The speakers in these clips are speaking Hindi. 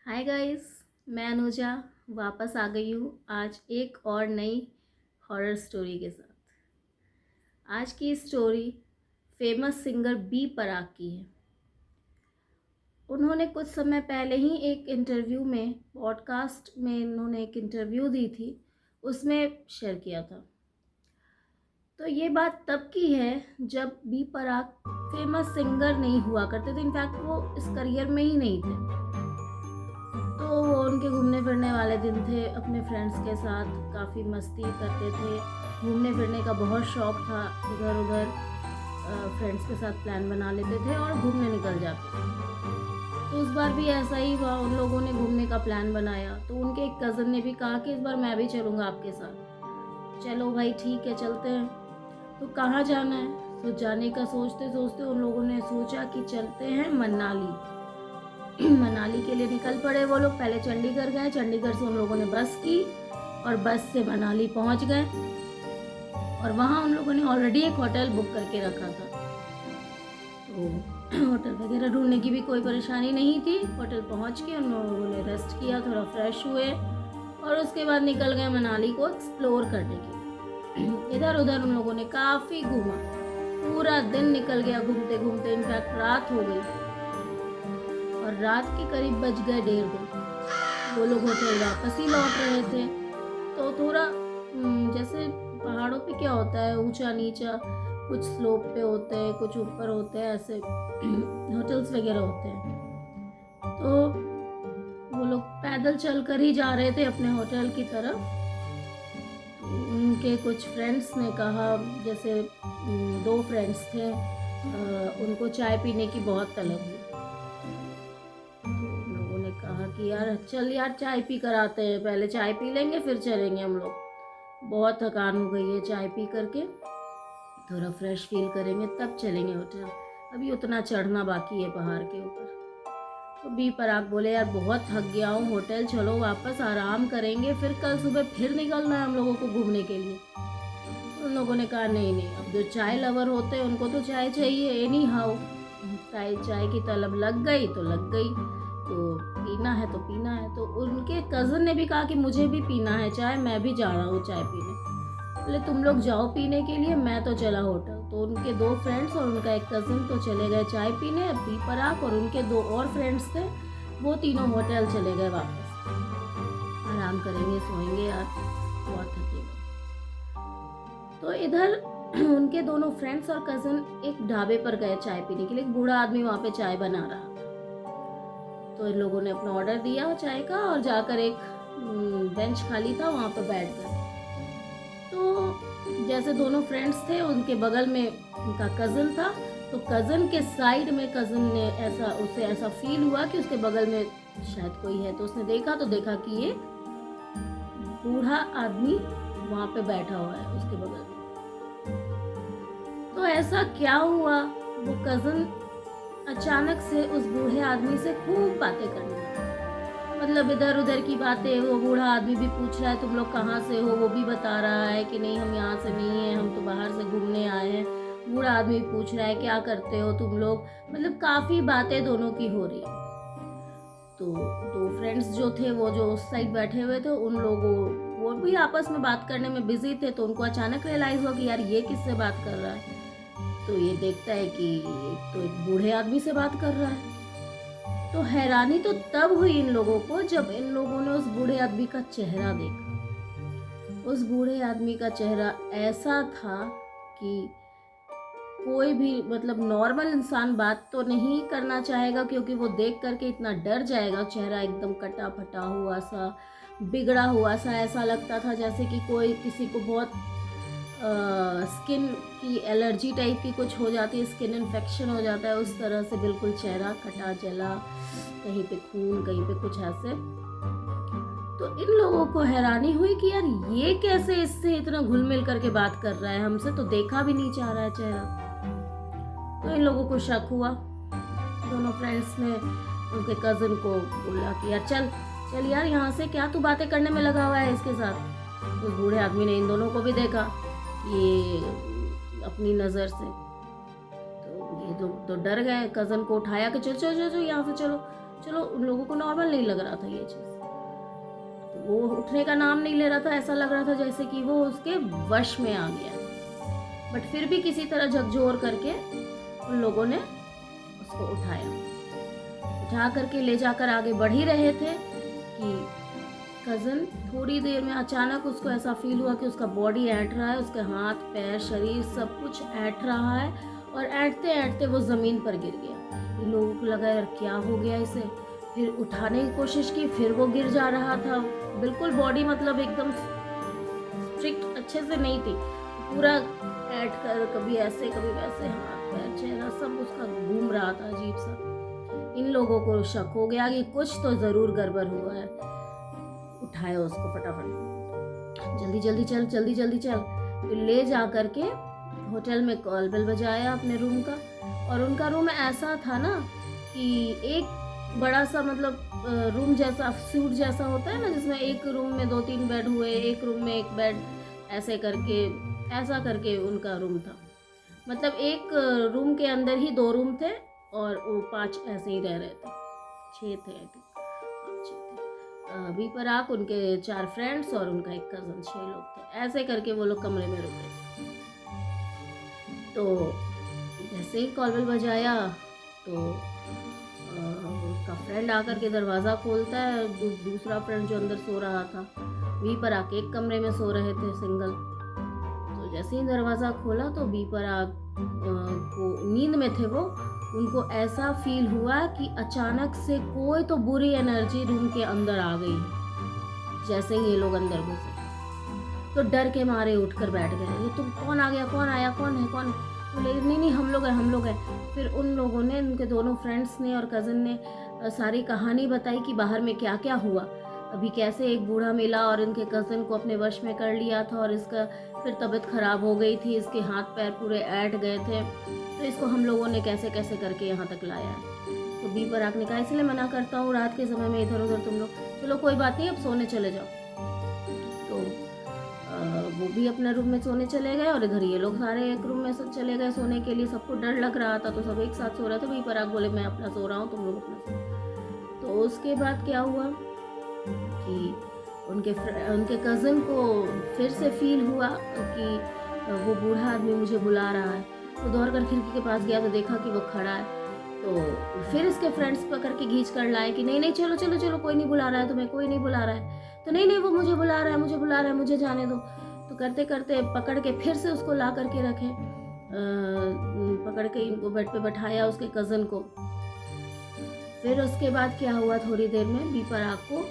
हाय गाइस, मैं अनुजा वापस आ गई हूँ आज एक और नई हॉरर स्टोरी के साथ। आज की स्टोरी फेमस सिंगर बी पराग की है। उन्होंने कुछ समय पहले ही एक इंटरव्यू में पॉडकास्ट में इन्होंने एक इंटरव्यू दी थी, उसमें शेयर किया था। तो ये बात तब की है जब बी पराग फेमस सिंगर नहीं हुआ करते थे। इनफैक्ट वो इस करियर में ही नहीं थे। तो वो उनके घूमने फिरने वाले दिन थे, अपने फ्रेंड्स के साथ काफ़ी मस्ती करते थे। घूमने फिरने का बहुत शौक़ था, इधर उधर फ्रेंड्स के साथ प्लान बना लेते थे और घूमने निकल जाते थे। तो उस बार भी ऐसा ही हुआ, उन लोगों ने घूमने का प्लान बनाया। तो उनके एक कज़न ने भी कहा कि इस बार मैं भी चलूँगा आपके साथ। चलो भाई ठीक है, चलते हैं। तो कहाँ जाना है? तो जाने का सोचते सोचते उन लोगों ने सोचा कि चलते हैं मनाली। मनाली के लिए निकल पड़े वो लोग। पहले चंडीगढ़ गए, चंडीगढ़ से उन लोगों ने बस की और बस से मनाली पहुंच गए। और वहाँ उन लोगों ने ऑलरेडी एक होटल बुक करके रखा था। तो होटल वगैरह ढूंढने की भी कोई परेशानी नहीं थी। होटल पहुंच के उन लोगों ने रेस्ट किया, थोड़ा फ्रेश हुए और उसके बाद निकल गए मनाली को एक्सप्लोर करने के लिए। इधर उधर उन लोगों ने काफ़ी घूमा, पूरा दिन निकल गया घूमते घूमते। इनफैक्ट रात हो गई और रात के करीब बज गए 1:30। वो लोग होटल वापस ही लौट रहे थे। तो थोड़ा जैसे पहाड़ों पे क्या होता है, ऊंचा नीचा, कुछ स्लोप पे होते हैं, कुछ ऊपर होते हैं, ऐसे होटल्स वगैरह होते हैं। तो वो लोग पैदल चल कर ही जा रहे थे अपने होटल की तरफ। उनके कुछ फ्रेंड्स ने कहा, जैसे 2 फ्रेंड्स थे, उनको चाय पीने की बहुत तलब हुई। कहा कि यार चल यार चाय पी कर आते हैं, पहले चाय पी लेंगे फिर चलेंगे हम लोग। बहुत थकान हो गई है, चाय पी करके थोड़ा फ्रेश फील करेंगे तब चलेंगे होटल, अभी उतना चढ़ना बाकी है पहाड़ के ऊपर। तो बी पराग बोले यार बहुत थक गया हूँ, होटल चलो वापस आराम करेंगे, फिर कल सुबह फिर निकलना है हम लोगों को घूमने के लिए। उन लोगों ने कहा नहीं नहीं, अब जो चाय लवर होते हैं उनको तो चाय चाहिए एनी हाउ। चाय की तलब लग गई तो लग गई, तो पीना है तो पीना है। तो उनके कज़न ने भी कहा कि मुझे भी पीना है चाय, मैं भी जा रहा हूँ चाय पीने। बोले तुम लोग जाओ पीने के लिए, मैं तो चला होटल। तो उनके 2 फ्रेंड्स और उनका एक कज़न तो चले गए चाय पीने। बी पराग और उनके 2 और फ्रेंड्स थे, वो तीनों होटल चले गए वापस। आराम करेंगे, सोएंगे यार, बहुत थके। तो इधर उनके दोनों फ्रेंड्स और कज़न एक ढाबे पर गए चाय पीने के लिए। एक बूढ़ा आदमी वहाँ पे चाय बना रहा था। तो इन लोगों ने अपना ऑर्डर दिया चाय का और जाकर एक बेंच खाली था वहाँ पर बैठ गए। तो जैसे दोनों फ्रेंड्स थे, उनके बगल में उनका कज़न था। तो कज़न के साइड में कज़न ने उसे ऐसा फील हुआ कि उसके बगल में शायद कोई है। तो उसने देखा कि एक बूढ़ा आदमी वहाँ पे बैठा हुआ है उसके बगल में। तो ऐसा क्या हुआ, वो कज़न अचानक से उस बूढ़े आदमी से खूब बातें करने लगा। मतलब इधर उधर की बातें। वो बूढ़ा आदमी भी पूछ रहा है तुम लोग कहाँ से हो, वो भी बता रहा है कि नहीं हम यहाँ से नहीं हैं, हम तो बाहर से घूमने आए हैं। बूढ़ा आदमी पूछ रहा है क्या करते हो तुम लोग। मतलब काफ़ी बातें दोनों की हो रही है। तो 2 फ्रेंड्स जो थे, वो जो उस साइड बैठे हुए थे, उन लोगों वो भी आपस में बात करने में बिजी थे। तो उनको अचानक रियलाइज़ हुआ कि यार ये किससे बात कर रहा है। तो ये देखता है कि तो एक बूढ़े आदमी से बात कर रहा है। तो हैरानी तो तब हुई इन लोगों को जब इन लोगों ने उस बूढ़े आदमी का चेहरा देखा। उस बूढ़े आदमी का चेहरा ऐसा था कि कोई भी मतलब नॉर्मल इंसान बात तो नहीं करना चाहेगा, क्योंकि वो देख करके इतना डर जाएगा। चेहरा एकदम कटा फटा हुआ सा, बिगड़ा हुआ सा, ऐसा लगता था जैसे कि कोई किसी को बहुत स्किन की एलर्जी टाइप की कुछ हो जाती है, स्किन इन्फेक्शन हो जाता है, उस तरह से बिल्कुल चेहरा कटा जला, कहीं पे खून, कहीं पे कुछ ऐसे। तो इन लोगों को हैरानी हुई कि यार ये कैसे इससे इतना घुल मिल करके बात कर रहा है, हमसे तो देखा भी नहीं चाह रहा है चेहरा। तो इन लोगों को शक हुआ। दोनों फ्रेंड्स ने उनके कज़न को बोला कि यार चल चल यार यहाँ से, क्या तू बातें करने में लगा हुआ है इसके साथ। उस बूढ़े आदमी ने इन दोनों को भी देखा ये अपनी नज़र से। तो ये तो डर गए, कज़न को उठाया कि चलो चलो चलो यहाँ से चलो। चलो उन लोगों को नॉर्मल नहीं लग रहा था ये चीज़, तो वो उठने का नाम नहीं ले रहा था, ऐसा लग रहा था जैसे कि वो उसके वश में आ गया। बट फिर भी किसी तरह झकझोर करके उन लोगों ने उसको उठाया, उठा करके ले जाकर आगे बढ़ ही रहे थे कि कज़न थोड़ी देर में अचानक उसको ऐसा फील हुआ कि उसका बॉडी ऐंठ रहा है, उसके हाथ पैर शरीर सब कुछ ऐंठ रहा है और ऐंठते ऐंठते वो ज़मीन पर गिर गया। इन लोगों को लगा यार क्या हो गया इसे, फिर उठाने की कोशिश की, फिर वो गिर जा रहा था, बिल्कुल बॉडी मतलब एकदम स्ट्रिक्ट अच्छे से नहीं थी, पूरा ऐंठ कर कभी ऐसे कभी वैसे, हाथ पैर चेहरा सब उसका घूम रहा था अजीब सा। इन लोगों को शक हो गया कि कुछ तो ज़रूर गड़बड़ हुआ है। उठाया उसको फटाफट, जल्दी जल्दी चल जल्दी जल्दी चल। फिर ले जा करके होटल में कॉल बेल बजाया अपने रूम का, और उनका रूम ऐसा था ना कि एक बड़ा सा मतलब रूम जैसा सूट जैसा होता है ना, जिसमें एक रूम में 2-3 बेड हुए, एक रूम में एक बेड, ऐसा करके उनका रूम था। मतलब एक रूम के अंदर ही 2 रूम थे और वो 5 ऐसे ही रह रहे थे, 6 थे I think, 6 थे। बी पराग, उनके 4 फ्रेंड्स और उनका एक कज़न, 6 लोग थे। ऐसे करके वो लोग कमरे में रुके थे। तो जैसे ही कॉल बेल बजाया तो उसका फ्रेंड आकर के दरवाज़ा खोलता है, दूसरा फ्रेंड जो अंदर सो रहा था, बी पराग एक कमरे में सो रहे थे सिंगल। तो जैसे ही दरवाज़ा खोला तो बी पराग को नींद में थे वो, उनको ऐसा फील हुआ कि अचानक से कोई तो बुरी एनर्जी रूम के अंदर आ गई। जैसे ही ये लोग अंदर घुसे तो डर के मारे उठकर बैठ गए, ये तुम कौन आ गया, कौन आया, कौन है, कौन है? बोले नहीं हम लोग हैं, हम लोग हैं। फिर उन लोगों ने, उनके दोनों फ्रेंड्स ने और कज़न ने सारी कहानी बताई कि बाहर में क्या क्या हुआ, अभी कैसे एक बूढ़ा मिला और इनके कज़न को अपने वश में कर लिया था और इसका फिर तबीयत ख़राब हो गई थी, इसके हाथ पैर पूरे ऐंठ गए थे, तो इसको हम लोगों ने कैसे कैसे करके यहाँ तक लाया है। तो बी पराग ने कहा इसलिए मना करता हूँ रात के समय में इधर उधर तुम लोग, चलो कोई बात नहीं अब सोने चले जाओ। तो वो भी अपने रूम में सोने चले गए और इधर ये लोग सारे एक रूम में सब चले गए सोने के लिए। सबको डर लग रहा था तो सब एक साथ सो रहे थे। बी पराग बोले मैं अपना सो रहा हूँ, तुम लोग अपना सो। तो उसके बाद क्या हुआ कि उनके कज़न को फिर से फील हुआ कि वो बूढ़ा आदमी मुझे बुला रहा है, तो दौड़ कर खिड़की के पास गया तो देखा कि वो खड़ा है। तो फिर इसके फ्रेंड्स पकड़ के खींच कर लाए कि नहीं चलो चलो चलो, कोई नहीं बुला रहा है तुम्हें, कोई नहीं बुला रहा है। तो नहीं वो मुझे बुला रहा है, मुझे बुला रहा है, मुझे जाने दो। तो करते करते पकड़ के फिर से उसको ला करके रखे, पकड़ के इनको बेड पे बैठाया उसके कज़न को। फिर उसके बाद क्या हुआ, थोड़ी देर में बी पराग को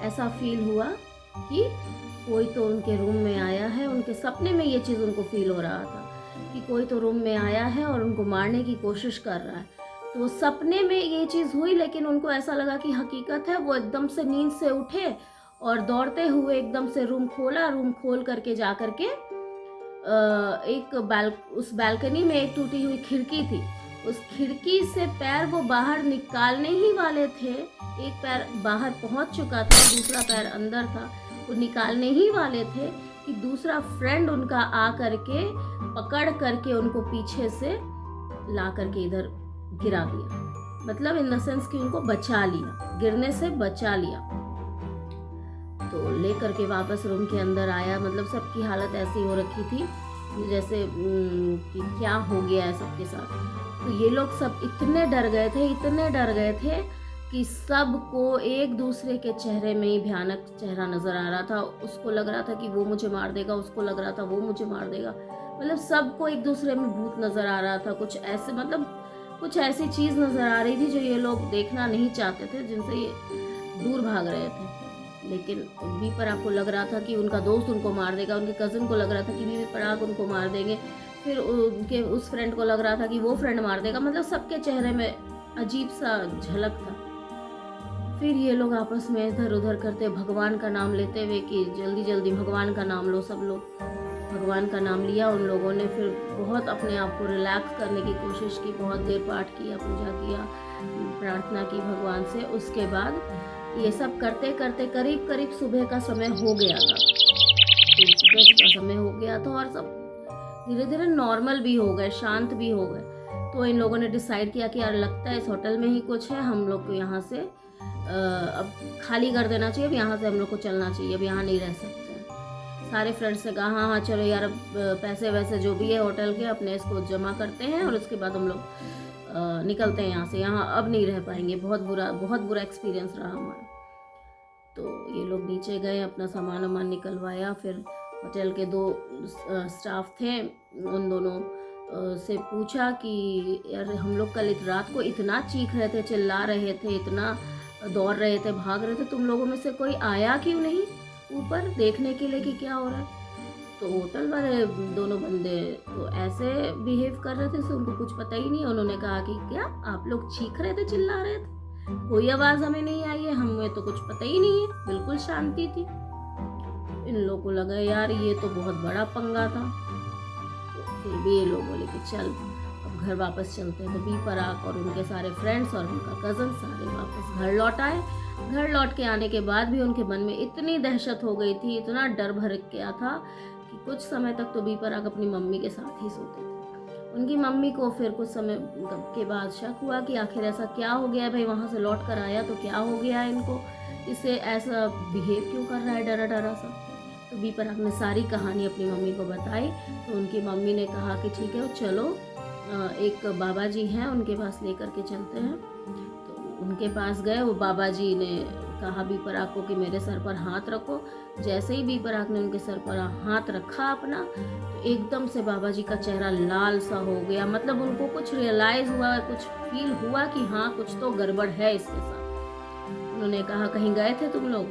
ऐसा फील हुआ कि कोई तो उनके रूम में आया है। उनके सपने में ये चीज़ उनको फील हो रहा था कि कोई तो रूम में आया है और उनको मारने की कोशिश कर रहा है। तो सपने में ये चीज़ हुई, लेकिन उनको ऐसा लगा कि हकीकत है। वो एकदम से नींद से उठे और दौड़ते हुए एकदम से रूम खोला, रूम खोल करके जा करके उस बालकनी में एक टूटी हुई खिड़की थी, उस खिड़की से पैर वो बाहर निकालने ही वाले थे। एक पैर बाहर पहुंच चुका था, दूसरा पैर अंदर था, वो निकालने ही वाले थे कि दूसरा फ्रेंड उनका आ करके पकड़ करके उनको पीछे से ला करके इधर गिरा दिया। मतलब इन द सेंस कि उनको बचा लिया, गिरने से बचा लिया। तो ले करके वापस रूम के अंदर आया। मतलब सबकी हालत ऐसी हो रखी थी जैसे कि क्या हो गया है सबके साथ। तो ये लोग सब इतने डर गए थे कि सबको एक दूसरे के चेहरे में ही भयानक चेहरा नज़र आ रहा था। उसको लग रहा था कि वो मुझे मार देगा, उसको लग रहा था वो मुझे मार देगा। मतलब सबको एक दूसरे में भूत नज़र आ रहा था। कुछ ऐसे मतलब कुछ ऐसी चीज़ नज़र आ रही थी जो ये लोग देखना नहीं चाहते थे, जिनसे ये दूर भाग रहे थे। लेकिन बी पराग को लग रहा था कि उनका दोस्त उनको मार देगा, उनके कज़न को लग रहा था कि बी पराग उनको मार देंगे, फिर उनके उस फ्रेंड को लग रहा था कि वो फ्रेंड मार देगा। मतलब सबके चेहरे में अजीब सा झलक था। फिर ये लोग आपस में इधर उधर करते, भगवान का नाम लेते हुए कि जल्दी जल्दी भगवान का नाम लो। सब लोग भगवान का नाम लिया उन लोगों ने। फिर बहुत अपने आप को रिलैक्स करने की कोशिश की, बहुत देर पाठ किया, पूजा किया, प्रार्थना की भगवान से। उसके बाद ये सब करते करते करीब करीब सुबह का समय हो गया था। तो सुबह का समय हो गया था और सब धीरे धीरे नॉर्मल भी हो गए, शांत भी हो गए। तो इन लोगों ने डिसाइड किया कि यार लगता है इस होटल में ही कुछ है, हम लोग को यहाँ से अब खाली कर देना चाहिए, अब यहाँ से हम लोग को चलना चाहिए, अब यहाँ नहीं रह सकते हैं। सारे फ्रेंड्स से कहा हाँ हाँ चलो यार, अब पैसे वैसे जो भी है होटल के अपने इसको जमा करते हैं और उसके बाद हम लोग निकलते हैं यहाँ से, यहाँ अब नहीं रह पाएंगे, बहुत बुरा एक्सपीरियंस रहा हमारा। तो ये लोग नीचे गए, अपना सामान वामान निकलवाया। फिर होटल के 2 स्टाफ थे, उन दोनों से पूछा कि यार हम लोग कल रात को इतना चीख रहे थे, चिल्ला रहे थे, इतना दौड़ रहे थे, भाग रहे थे, तुम लोगों में से कोई आया क्यों नहीं ऊपर देखने के लिए कि क्या हो रहा है? तो होटल वाले दोनों बंदे तो ऐसे बिहेव कर रहे थे जैसे उनको कुछ पता ही नहीं। उन्होंने कहा कि क्या आप लोग चीख रहे थे, चिल्ला रहे थे, कोई आवाज़ हमें नहीं आई है, हमें तो कुछ पता ही नहीं है, बिल्कुल शांति थी। इन लोगों को लगा यार ये तो बहुत बड़ा पंगा था। तो फिर भी ये लोग बोले कि चल अब घर वापस चलते हैं। तो बी पराग और उनके सारे फ्रेंड्स और उनका कज़न सारे वापस घर लौट आए। घर लौट के आने के बाद भी उनके मन में इतनी दहशत हो गई थी, इतना डर भर गया था कि कुछ समय तक तो बी पराग अपनी मम्मी के साथ ही सोते थे। उनकी मम्मी को फिर कुछ समय के बाद शक हुआ कि आखिर ऐसा क्या हो गया भाई, वहाँ से लौट कर आया तो क्या हो गया इनको, इसे ऐसा बिहेव क्यों कर रहा है डरा डरा सा। तो बी पराग ने सारी कहानी अपनी मम्मी को बताई। तो उनकी मम्मी ने कहा कि ठीक है चलो, एक बाबा जी हैं उनके पास लेकर के चलते हैं। तो उनके पास गए। वो बाबा जी ने कहा बी पराग को कि मेरे सर पर हाथ रखो। जैसे ही बी पराग ने उनके सर पर हाथ रखा अपना, तो एकदम से बाबा जी का चेहरा लाल सा हो गया। मतलब उनको कुछ रियलाइज़ हुआ, कुछ फील हुआ कि हाँ कुछ तो गड़बड़ है इसके साथ। उन्होंने कहा कहीं गए थे तुम लोग?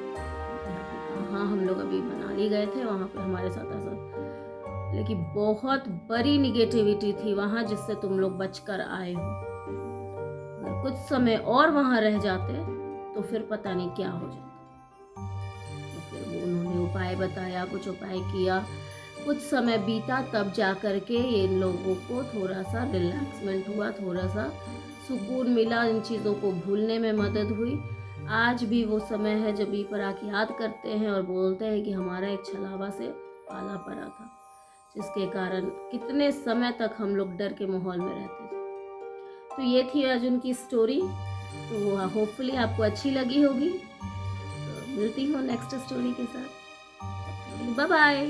हाँ हम लोग अभी मनाली गए थे, वहाँ पे हमारे साथ ऐसा, लेकिन बहुत बड़ी निगेटिविटी थी वहाँ जिससे तुम लोग बचकर आए हो। अगर कुछ समय और वहाँ रह जाते तो फिर पता नहीं क्या हो जाता। तो फिर वो उन्होंने उपाय बताया, कुछ उपाय किया, कुछ समय बीता, तब जा कर के इन लोगों को थोड़ा सा रिलैक्समेंट हुआ, थोड़ा सा सुकून मिला, इन चीज़ों को भूलने में मदद हुई। आज भी वो समय है जब बी पराग याद करते हैं और बोलते हैं कि हमारा एक छलावा से पाला पड़ा था, जिसके कारण कितने समय तक हम लोग डर के माहौल में रहते थे। तो ये थी आज उनकी स्टोरी। तो होपफुली आपको अच्छी लगी होगी। तो मिलती हूँ नेक्स्ट स्टोरी के साथ। Bye bye.